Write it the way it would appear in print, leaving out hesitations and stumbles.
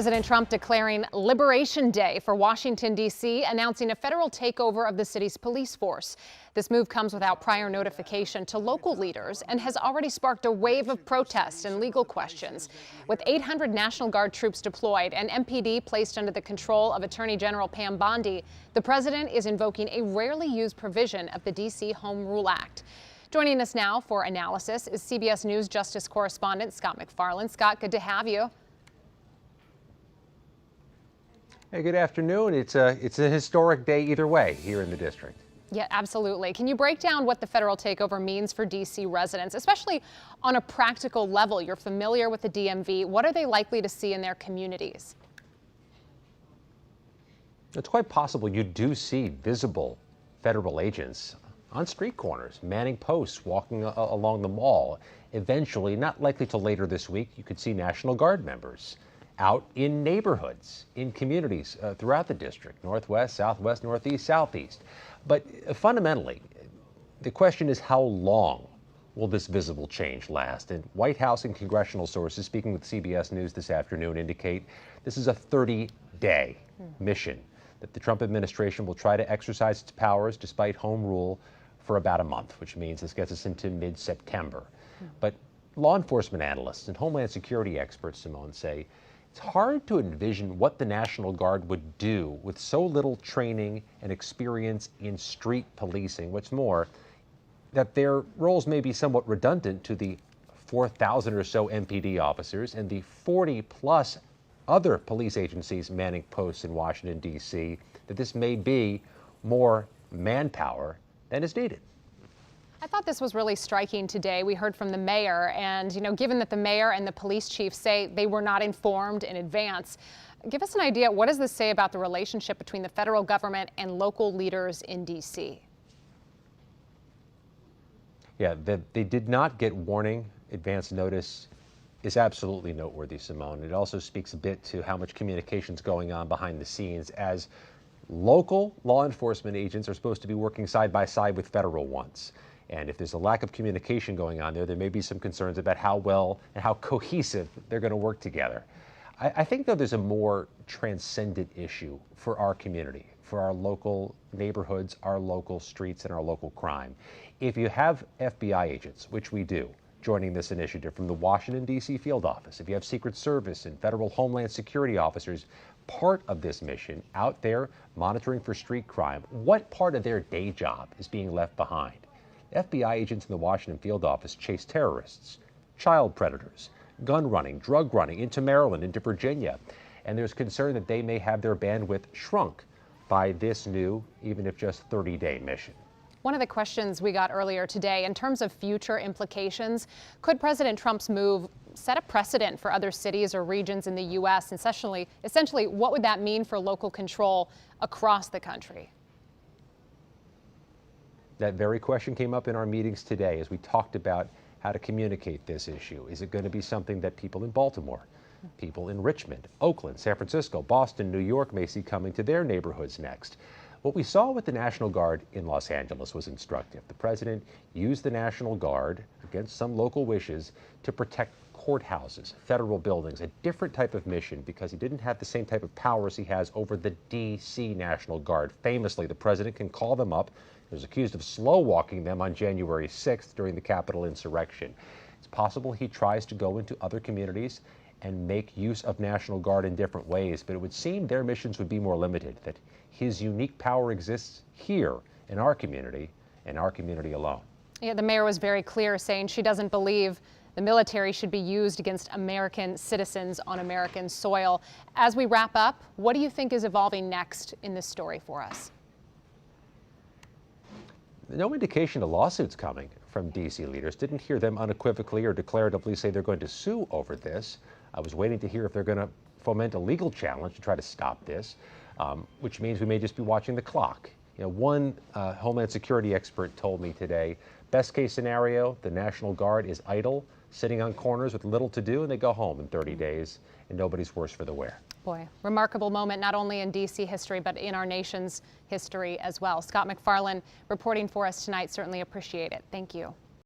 President Trump declaring Liberation Day for Washington, D.C., announcing a federal takeover of the city's police force. This move comes without prior notification to local leaders and has already sparked a wave of protests and legal questions. With 800 National Guard troops deployed and MPD placed under the control of Attorney General Pam Bondi, the president is invoking a rarely used provision of the D.C. Home Rule Act. Joining us now for analysis is CBS News Justice correspondent Scott McFarland. Scott, good to have you. Hey, good afternoon. It's a historic day either way here in the district. Yeah, absolutely. Can you break down what the federal takeover means for D.C. residents, especially on a practical level? You're familiar with the DMV. What are they likely to see in their communities? It's quite possible you do see visible federal agents on street corners, manning posts, walking along the mall. Eventually, not likely till later this week, you could see National Guard members out in neighborhoods, in communities throughout the district, northwest, southwest, northeast, southeast. But fundamentally, the question is, how long will this visible change last? And White House and congressional sources speaking with CBS News this afternoon indicate this is a 30-day mission that the Trump administration will try to exercise its powers despite home rule for about a month, which means this gets us into mid-September. But law enforcement analysts and Homeland Security experts, Simone, say it's hard to envision what the National Guard would do with so little training and experience in street policing. What's more, that their roles may be somewhat redundant to the 4,000 or so MPD officers and the 40-plus other police agencies manning posts in Washington, D.C., that this may be more manpower than is needed. I thought this was really striking today. We heard from the mayor, and given that the mayor and the police chief say they were not informed in advance, give us an idea, what does this say about the relationship between the federal government and local leaders in D.C.? Yeah, that they did not get warning, advance notice is absolutely noteworthy, Simone. It also speaks a bit to how much communication is going on behind the scenes, as local law enforcement agents are supposed to be working side by side with federal ones. And if there's a lack of communication going on there may be some concerns about how well and how cohesive they're going to work together. I think, though, there's a more transcendent issue for our community, for our local neighborhoods, our local streets, and our local crime. If you have FBI agents, which we do, joining this initiative from the Washington, D.C. field office, if you have Secret Service and federal Homeland Security officers part of this mission out there monitoring for street crime, what part of their day job is being left behind? FBI agents in the Washington field office chase terrorists, child predators, gun running, drug running into Maryland, into Virginia. And there's concern that they may have their bandwidth shrunk by this new, even if just 30-day mission. One of the questions we got earlier today, in terms of future implications, could President Trump's move set a precedent for other cities or regions in the U.S.? Essentially, what would that mean for local control across the country? That very question came up in our meetings today as we talked about how to communicate this issue. Is it going to be something that people in Baltimore, people in Richmond, Oakland, San Francisco, Boston, New York may see coming to their neighborhoods next? What we saw with the National Guard in Los Angeles was instructive. The president used the National Guard against some local wishes to protect courthouses, federal buildings, a different type of mission because he didn't have the same type of powers he has over the D.C. National Guard. Famously, the president can call them up. He was accused of slow walking them on January 6th during the Capitol insurrection. It's possible he tries to go into other communities and make use of National Guard in different ways, but it would seem their missions would be more limited, that his unique power exists here in our community and our community alone. Yeah, the mayor was very clear, saying she doesn't believe the military should be used against American citizens on American soil. As we wrap up, what do you think is evolving next in this story for us? No indication of lawsuits coming from D.C. leaders. Didn't hear them unequivocally or declaratively say they're going to sue over this. I was waiting to hear if they're going to foment a legal challenge to try to stop this, which means we may just be watching the clock. One Homeland Security expert told me today, best case scenario, the National Guard is idle, sitting on corners with little to do, and they go home in 30 days, and nobody's worse for the wear. Boy, remarkable moment, not only in D.C. history, but in our nation's history as well. Scott McFarland reporting for us tonight. Certainly appreciate it. Thank you.